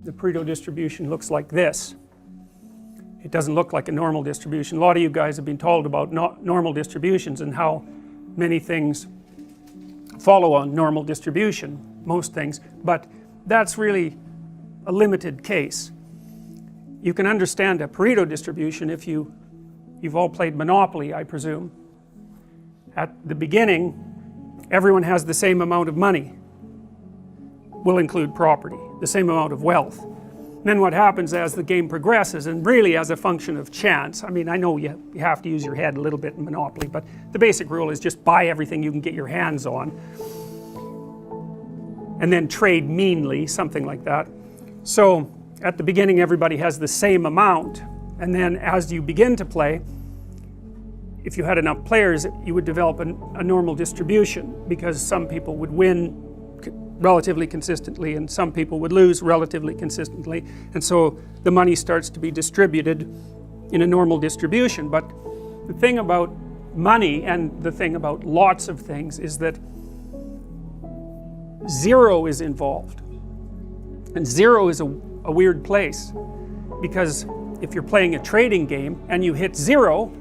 the Pareto distribution looks like this. It doesn't look like a normal distribution. A lot of you guys have been told about normal distributions and how many things follow on normal distribution, most things, but that's really a limited case. You can understand a Pareto distribution if you've all played Monopoly, I presume. At the beginning, everyone has the same amount of money. Will include property, the same amount of wealth. Then what happens as the game progresses, and really as a function of chance, I mean, I know you have to use your head a little bit in Monopoly, but the basic rule is just buy everything you can get your hands on and then trade meanly, something like that. So at the beginning everybody has the same amount, and then as you begin to play, if you had enough players, you would develop a normal distribution, because some people would win relatively consistently and some people would lose relatively consistently, and so the money starts to be distributed in a normal distribution. But the thing about money, and the thing about lots of things, is that zero is involved, and zero is a weird place, because if you're playing a trading game and you hit zero,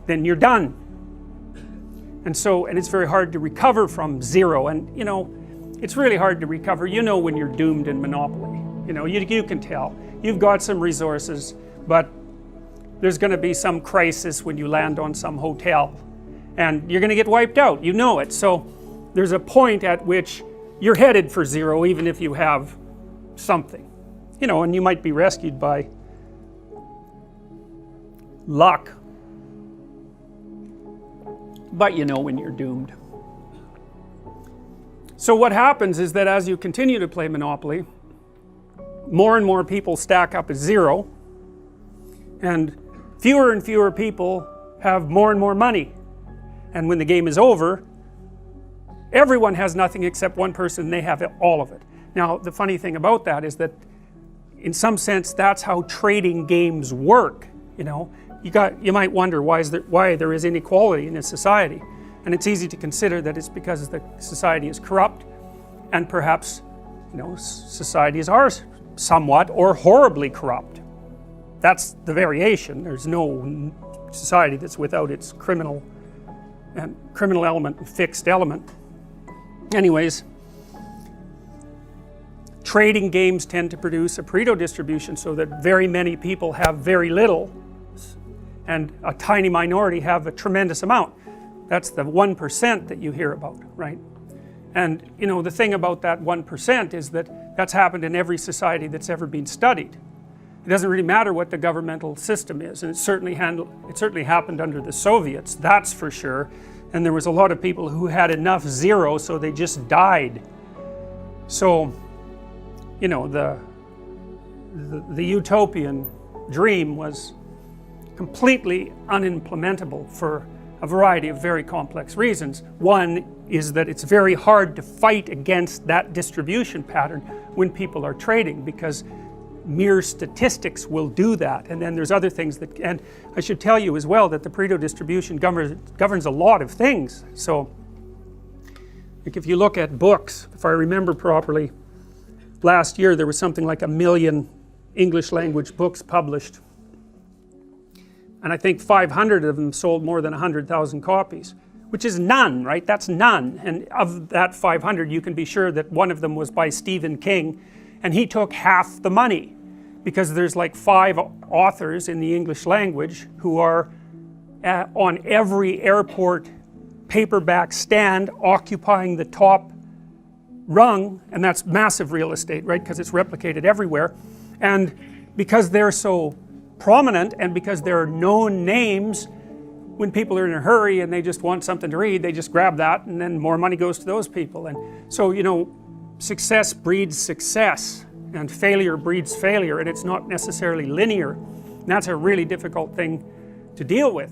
then you're done. And it's very hard to recover from zero, and you know, it's really hard to recover. You know when you're doomed in Monopoly. You know, you can tell. You've got some resources, but there's going to be some crisis when you land on some hotel, and you're going to get wiped out. You know it. So there's a point at which you're headed for zero, even if you have something. You know, and you might be rescued by luck, but you know when you're doomed. So what happens is that as you continue to play Monopoly, more and more people stack up as zero, and fewer people have more and more money, and when the game is over, everyone has nothing except one person, and they have all of it. Now the funny thing about that is that in some sense that's how trading games work. You know, you might wonder why there is inequality in a society, and it's easy to consider that it's because the society is corrupt, and perhaps, you know, societies are somewhat or horribly corrupt. That's the variation. There's no society that's without its criminal element and fixed element. Anyways, trading games tend to produce a Pareto distribution so that very many people have very little and a tiny minority have a tremendous amount. That's the 1% that you hear about, right? And you know, the thing about that 1% is that that's happened in every society that's ever been studied. It doesn't really matter what the governmental system is, and it certainly happened under the Soviets, that's for sure. And there was a lot of people who had enough zero so they just died. So, you know, the utopian dream was completely unimplementable for a variety of very complex reasons. One is that it's very hard to fight against that distribution pattern when people are trading, because mere statistics will do that. And then there's other things that, and I should tell you as well that the Pareto distribution governs a lot of things. So like if you look at books, if I remember properly, last year there was something like 1 million English language books published, and I think 500 of them sold more than 100,000 copies, which is none, right? That's none. And of that 500, you can be sure that one of them was by Stephen King, and he took half the money, because there's like 5 authors in the English language who are on every airport paperback stand, occupying the top rung, and that's massive real estate, right? Because it's replicated everywhere. And because they're so prominent, and because there are known names, when people are in a hurry and they just want something to read, they just grab that, and then more money goes to those people. And so, you know, success breeds success, and failure breeds failure, and it's not necessarily linear. And that's a really difficult thing to deal with.